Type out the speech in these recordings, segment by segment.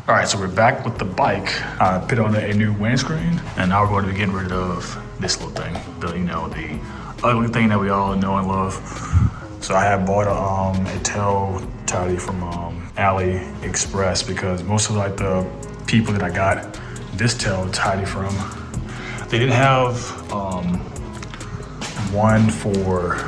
All right, so we're back with the bike. I put on a new windscreen, and now we're going to be getting rid of this little thing, the ugly thing that we all know and love. So I had bought a tail tidy from AliExpress because most of like the people that I got this tail tidy from, they didn't have one for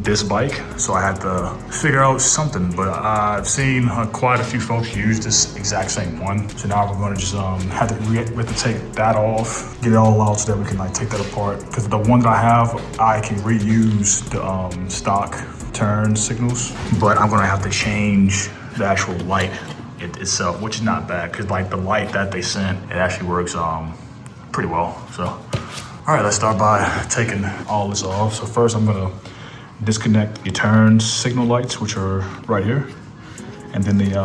this bike, so I had to figure out something. But I've seen quite a few folks use this exact same one. So now we're gonna just have to take that off, get it all out so that we can like take that apart. Because the one that I have, I can reuse the stock turn signals, but I'm gonna have to change the actual light itself, which is not bad because like the light that they sent, it actually works pretty well. So, all right, let's start by taking all this off. So first I'm gonna disconnect the turn signal lights, which are right here, and then the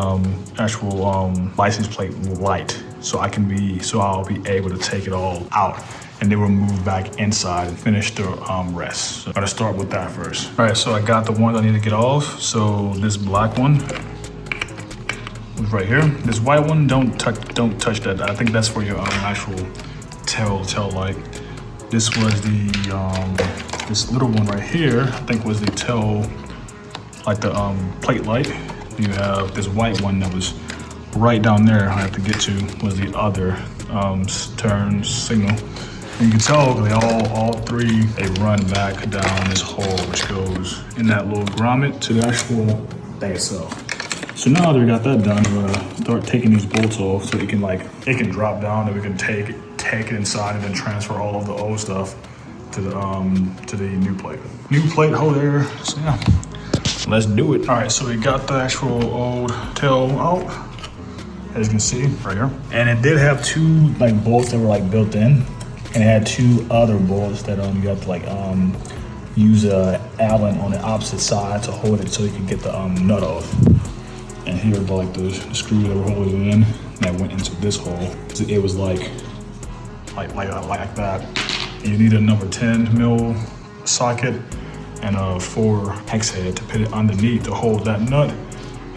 actual license plate light. So I'll be able to take it all out, and then we'll move back inside and finish the rest. So I'm gonna start with that first. All right, so I got the ones I need to get off. So this black one is right here. This white one, don't touch that. I think that's for your actual tail light. This was the this little one right here, I think was the tail, like the plate light. You have this white one that was right down there. I have to get to was the other turn signal. And you can tell they all three, they run back down this hole, which goes in that little grommet to the actual thing itself. So now that we got that done, we're gonna start taking these bolts off so it can drop down, and we can take it inside and then transfer all of the old stuff to the new plate. New plate holder, so yeah, let's do it. All right, so we got the actual old tail out, as you can see right here. And it did have two like bolts that were like built in, and it had two other bolts that you have to like use a Allen on the opposite side to hold it so you can get the nut off. And here are like the screws that were holding it in that went into this hole. So it was like that. You need a number 10 mil socket and a 4 hex head to put it underneath to hold that nut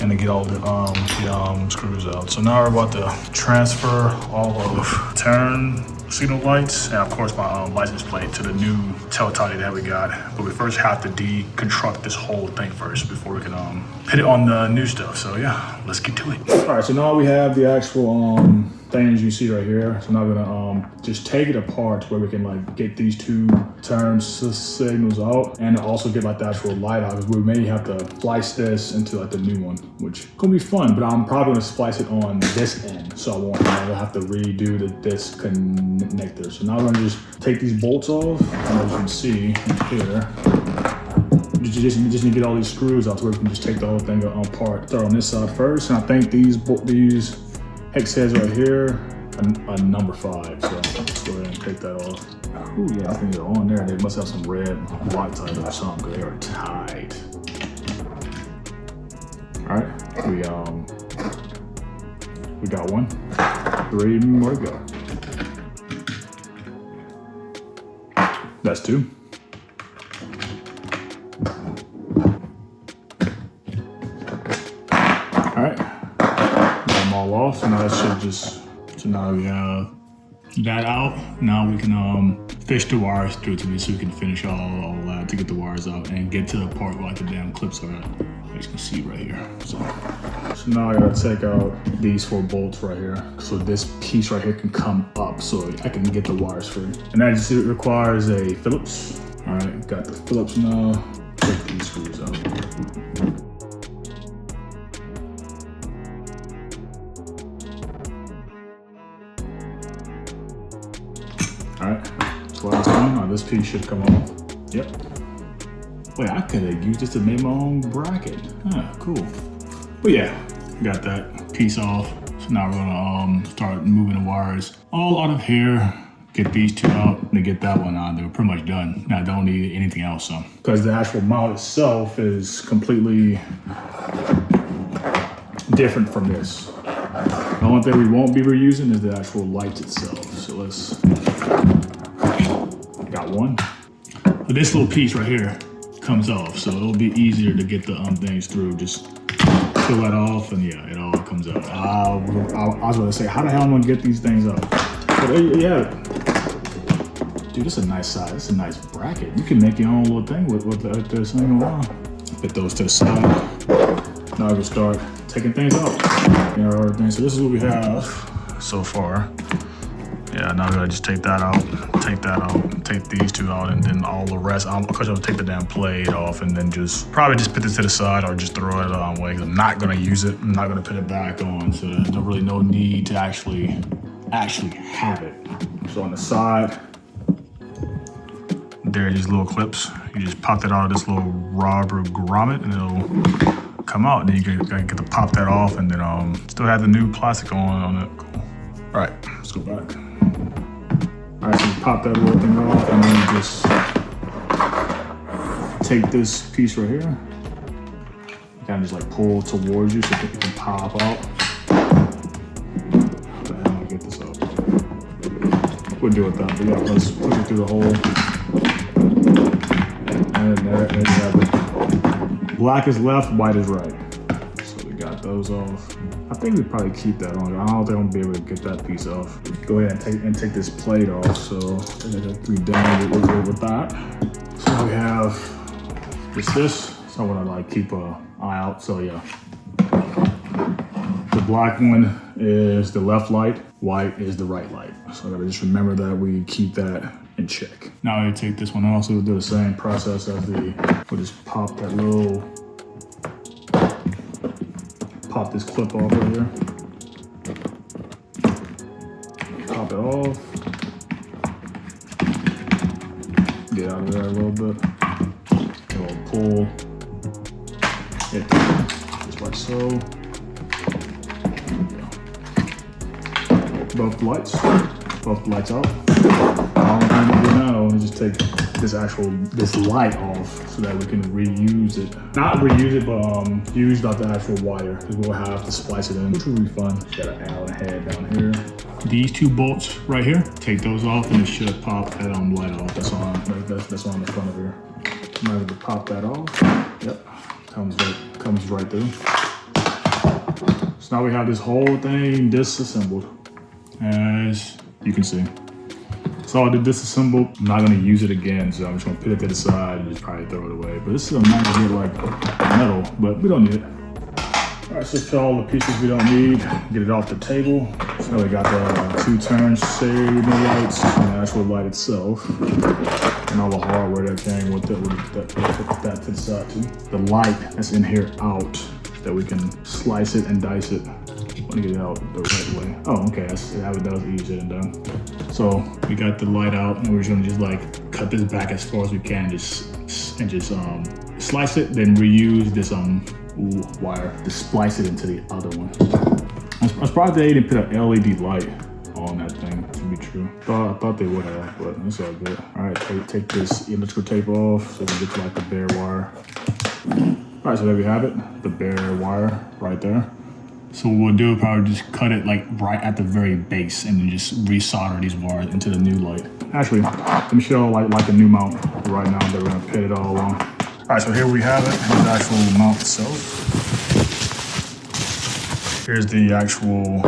and to get all the screws out. So now we're about to transfer all of turn signal lights and of course my license plate to the new tail tidy that we got. But we first have to deconstruct this whole thing first before we can put it on the new stuff. So yeah, let's get to it. All right, so now we have the actual things you see right here. So now we're gonna just take it apart to where we can like get these two turn signals out and also get like the actual light out, because we may have to splice this into like the new one, which gonna be fun, but I'm probably gonna splice it on this end, so I won't have to redo this connector. So now we're gonna just take these bolts off, and as you can see here, you just need to get all these screws out to where we can just take the whole thing apart. Start on this side first, and I think these hex heads right here are number 5, so let's go ahead and take that off. Ooh, yeah, I think they're on there. They must have some red Loctite or something, because they are tight. All right, we got 1, 3 more to go. That's 2. All right, got them all off, so now that should just, so now we have that out. Now we can fish the wires through to me so we can finish all that to get the wires out and get to the part where like the damn clips are at. As you can see right here. So now I gotta take out these 4 bolts right here, so this piece right here can come up so I can get the wires free. And that just requires a Phillips. All right, got the Phillips now. Take these screws out. All right, so last one. Now this piece should come off. Yep. Wait, I could have used this to make my own bracket. Huh, cool. But yeah, got that piece off. So now we're gonna start moving the wires all out of here, get these 2 out, and to get that one on. They're pretty much done. Now I don't need anything else, so. Because the actual mount itself is completely different from this. The only thing we won't be reusing is the actual lights itself. So let's, got 1. But this little piece right here comes off, so it'll be easier to get the things through. Just peel that off, and yeah, it all comes out. I was going to say, how the hell am I going to get these things out? But yeah, dude, this is a nice size. This is a nice bracket. You can make your own little thing with this thing on. Put those to the side. Now we can start taking things out. You know, everything. So this is what we have so far. Yeah, now we gotta just take that out, take these two out, and then all the rest. Of course, I'll take the damn plate off, and then probably just put this to the side or just throw it away. I'm not gonna use it. I'm not gonna put it back on, so there's really no need to actually have it. So on the side, there are these little clips. You just pop that out of this little rubber grommet, and it'll come out. And then you gotta get to pop that off, and then still have the new plastic on it. Cool. All right, let's go back. All right, so you pop that little thing off, and then you just take this piece right here. You kind of just like pull towards you so it can pop out. How the hell do I get this out? We'll deal with that, but yeah, let's push it through the hole. And there you have it. Black is left, white is right. So we got those off. I think we'd probably keep that on. I don't think I'm gonna be able to get that piece off. Go ahead and take this plate off. So we're done with that. So now we have this. So I wanna like keep an eye out. So yeah. The black one is the left light, white is the right light. So I gotta just remember that we keep that in check. Now I take this one off, so we'll do the same process as we'll just pop that little, pop this clip off right here. Pop it off. Get out of there a little bit. A little pull. Hit just like so. Both lights out. All I'm going to do now is just take this light off so that we can reuse it. Not reuse it, but use not the actual wire, because we'll have to splice it in, which will be fun. Just gotta add a head down here. These two bolts right here, take those off, and it should pop that light off. That's on the front of here. I'm able to pop that off. Yep, comes right through. So now we have this whole thing disassembled, as you can see. So I did disassemble. I'm not gonna use it again, so I'm just gonna put it to the side and just probably throw it away. But this is a nice bit like metal, but we don't need it. All right, so let's put all the pieces we don't need, get it off the table. So we got the two turn saving lights, and the actual light itself, and all the hardware that came with it. Put that to the side too. The light that's in here out, that we can slice it and dice it. Want to get it out the right way. Oh, okay, that was easier than done. So we got the light out, and we're just gonna just like cut this back as far as we can, just slice it, then reuse this wire to splice it into the other one. I was surprised they didn't put an LED light on that thing, to be true. I thought they would have, but it's all good. All right, take this electrical tape off so we get to like the bare wire. All right, so there we have it, the bare wire right there. So what we'll do is probably just cut it like right at the very base, and then just resolder these wires into the new light. Actually, let me show like the new mount right now that we're gonna put it all on. All right, so here we have it. Here's the actual mount itself. Here's the actual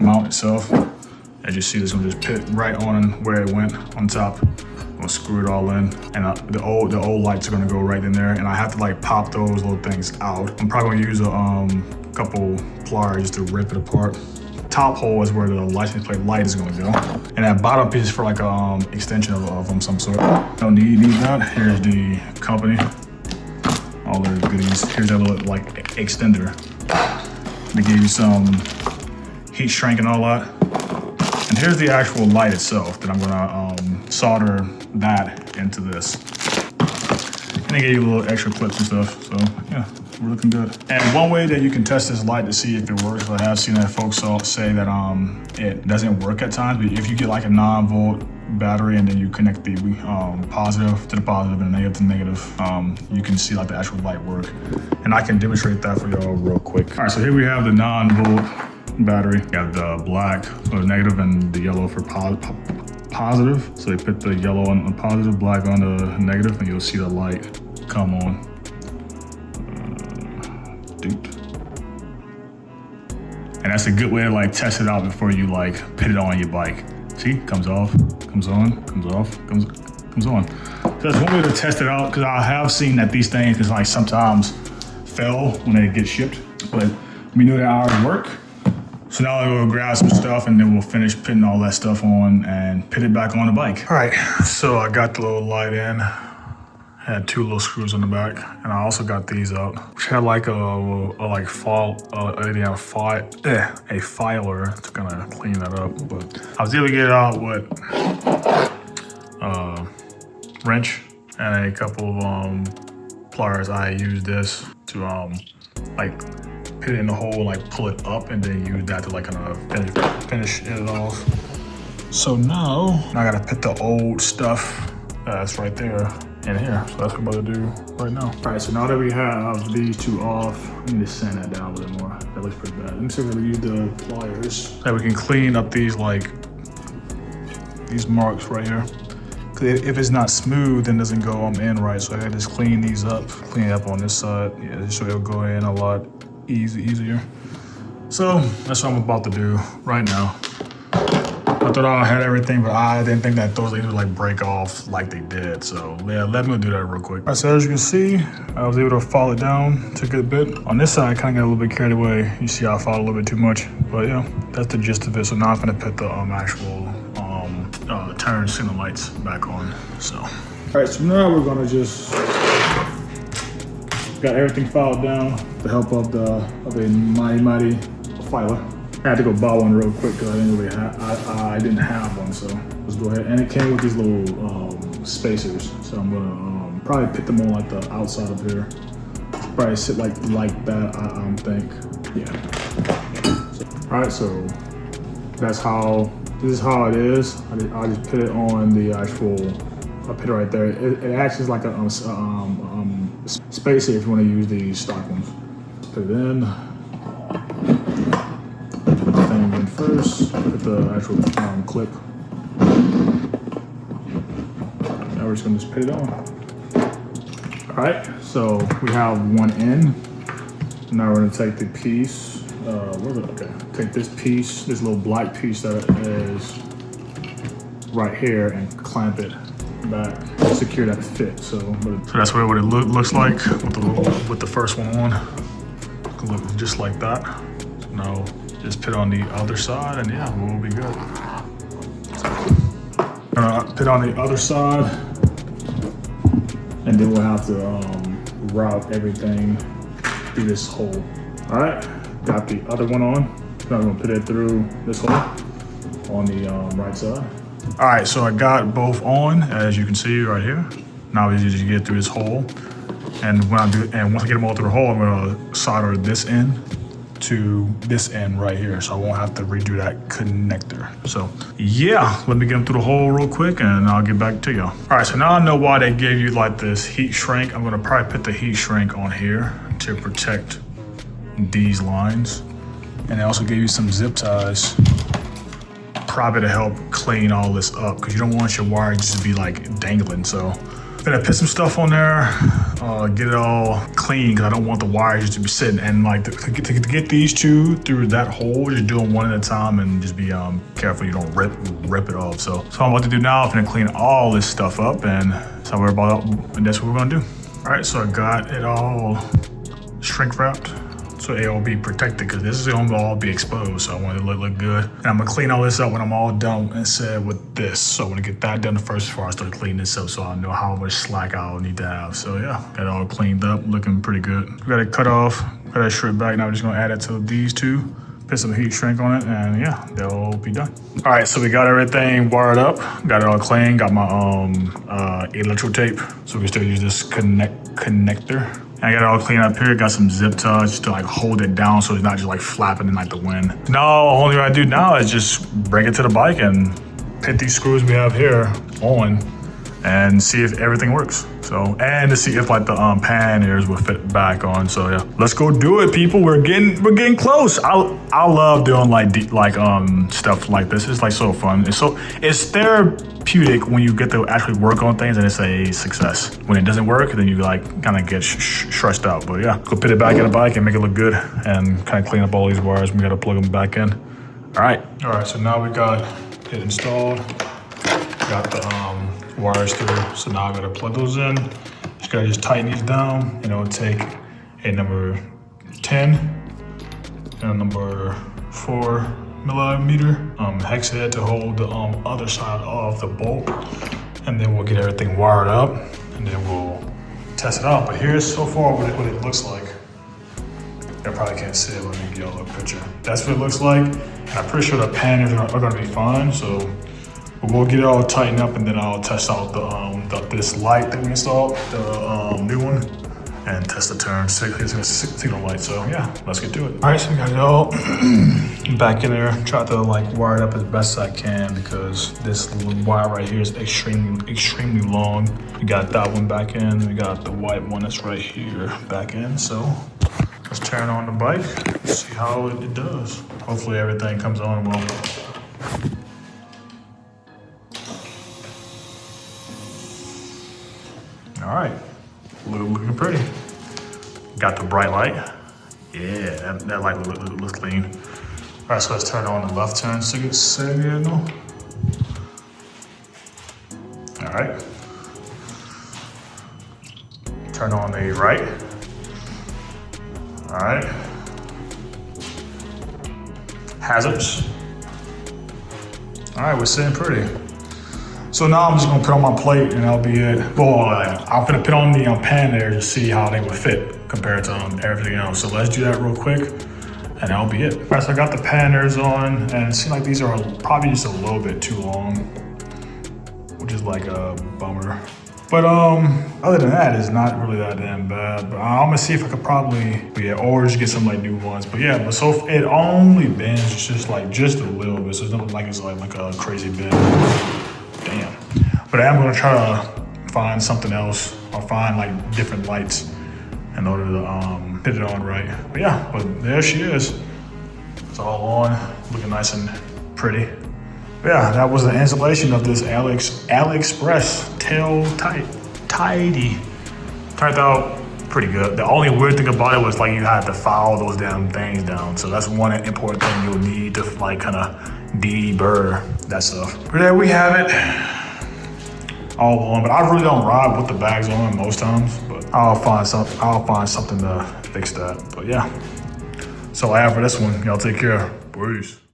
mount itself. As you see, this one just put right on where it went on top. We'll screw it all in, and the old lights are gonna go right in there. And I have to like pop those little things out. I'm probably gonna use a couple pliers to rip it apart. Top hole is where the license plate light is gonna go, and that bottom piece is for like extension of some sort. Don't need that. Here's the company, all their goodies. Here's that little like extender. They give you some heat shrink and all that. And here's the actual light itself that I'm gonna solder that into this. And they give you little extra clips and stuff, so yeah, we're looking good. And one way that you can test this light to see if it works, I have seen that folks say that it doesn't work at times, but if you get like a 9-volt battery and then you connect the positive to the positive and negative to negative, you can see like the actual light work. And I can demonstrate that for y'all real quick. All right, so here we have the 9-volt battery. You got the black for the negative and the yellow for positive. So they put the yellow on the positive, black on the negative, and you'll see the light come on. And that's a good way to like test it out before you like put it on your bike. See, comes off, comes on, comes off, comes on. So that's one way to test it out, because I have seen that these things can like sometimes fail when they get shipped, but we know that ours work. So now we'll grab some stuff and then we'll finish putting all that stuff on and put it back on the bike. All right, so I got the little light in. Had 2 little screws on the back, and I also got these up, which had like a filer to kind of clean that up. But I was able to get it out with wrench and a couple of pliers. I used this to like put it in the hole, like pull it up, and then use that to like kind of finish it off. So now I gotta put the old stuff that's right there in here. So that's what I'm about to do right now. All right, so now that we have these 2 off, I need to sand that down a little more. That looks pretty bad. Let me see if we can use the pliers. That we can clean up these these marks right here. Cause if it's not smooth, then it doesn't go in right. So I gotta just clean these up, clean it up on this side. Yeah, so it'll go in a lot easier. So that's what I'm about to do right now. I thought I had everything, but I didn't think that those things would like break off like they did. So yeah, let me do that real quick. All right, so as you can see, I was able to follow it down to a good bit. On this side, I kind of got a little bit carried away. You see I followed a little bit too much, but yeah, that's the gist of it. So now I'm gonna put the actual turn signal lights back on, so. All right, so now we're gonna just, got everything filed down to help of a mighty filer. I had to go buy one real quick because I didn't really I didn't have one, so let's go ahead. And it came with these little spacers, so I'm gonna probably put them on like the outside of here. Probably sit like that, I think. Yeah. So, all right, so this is how it is. I just put it on the actual. I put it right there. It acts as like a spacer if you want to use these stock ones. Put it in. Put the thing in first. Put the actual clip. Now we're just gonna put it on. All right. So we have one in. Now we're gonna take the piece. Where's it? Okay. Take this piece, this little black piece that is right here, and clamp it back, secure that fit. So that's what it looks like with the first one on. It'll look just like that. So now just put on the other side, and yeah, we'll be good. Put on the other side, and then we'll have to route everything through this hole. All right, got the other one on. Now I'm gonna put it through this hole on the right side. All right, so I got both on, as you can see right here. Now we just get through this hole, and once I get them all through the hole, I'm gonna solder this end to this end right here, so I won't have to redo that connector. So yeah, let me get them through the hole real quick, and I'll get back to y'all. All right, so now I know why they gave you like this heat shrink. I'm gonna probably put the heat shrink on here to protect these lines, and they also gave you some zip ties, probably to help clean all this up, because you don't want your wire just to be like dangling. So I'm gonna put some stuff on there, get it all clean, because I don't want the wires just to be sitting. And like to get these 2 through that hole, you're doing one at a time, and just be careful you don't rip it off. So I'm about to do now, I'm gonna clean all this stuff up, and that's what we're gonna do. All right, so I got it all shrink wrapped, so it'll be protected, because this is gonna all be exposed, so I want it to look good. And I'm gonna clean all this up when I'm all done and said with this. So I'm gonna get that done first before I start cleaning this up, so I know how much slack I'll need to have. So yeah, got it all cleaned up, looking pretty good. We got it cut off, got that strip back. Now we're just gonna add it to these 2, put some heat shrink on it, and yeah, they'll be done. All right, so we got everything wired up, got it all clean, got my electro tape, so we can still use this connector. I got it all cleaned up here, got some zip ties to like hold it down so it's not just like flapping in like the wind. Now, the only thing I do now is just bring it to the bike and put these screws we have here on, and see if everything works. So, and to see if like the panniers will fit back on. So yeah, let's go do it, people. We're getting close. I love doing stuff like this. It's like so fun. It's therapeutic when you get to actually work on things and it's a success. When it doesn't work, then you like kind of get stressed out. But yeah, go put it back in the bike and make it look good and kind of clean up all these wires. We got to plug them back in. All right, so now we got it installed. Got the wires through, so now I gotta plug those in. Just tighten these down, and it'll take a number 10 and a number 4mm hex head to hold the other side of the bolt, and then we'll get everything wired up, and then we'll test it out. But here's so far what it looks like. I probably can't see it. Let me get a little picture. That's what it looks like, and I'm pretty sure the panels are gonna be fine. So we'll get it all tightened up, and then I'll test out this light that we installed, the new one, and test the turn signal light. So yeah, let's get to it. All right, so we got it all back in there. Try to like wire it up as best I can because this wire right here is extremely long. We got that one back in. We got the white one that's right here back in. So let's turn on the bike, see how it does. Hopefully everything comes on well. All right, looking pretty. Got the bright light. Yeah, that light looks clean. All right, so let's turn on the left turn signal. All right. Turn on the right. All right. Hazards. All right, we're sitting pretty. So now I'm just gonna put on my plate and that'll be it. Well, I'm gonna put on the pan there to see how they would fit compared to everything else. So let's do that real quick and that'll be it. All right, so I got the panners on and it seems like these are probably just a little bit too long, which is like a bummer. But other than that, it's not really that damn bad. But I'm gonna see if I could probably, or just get some like new ones. But yeah, but so it only bends just a little bit. So it's not like it's like a crazy bend. Damn. But I am gonna try to find something else or find like different lights in order to put it on right. But yeah, but there she is. It's all on, looking nice and pretty. But yeah, that was the installation of this AliExpress tail tidy. Turned out pretty good. The only weird thing about it was like you had to file those damn things down. So that's one important thing you'll need to like kind of deburr that stuff. But there we have it. All on, but I really don't ride with the bags on most times, but I'll find something to fix that. But yeah. So after this one, y'all take care. Peace.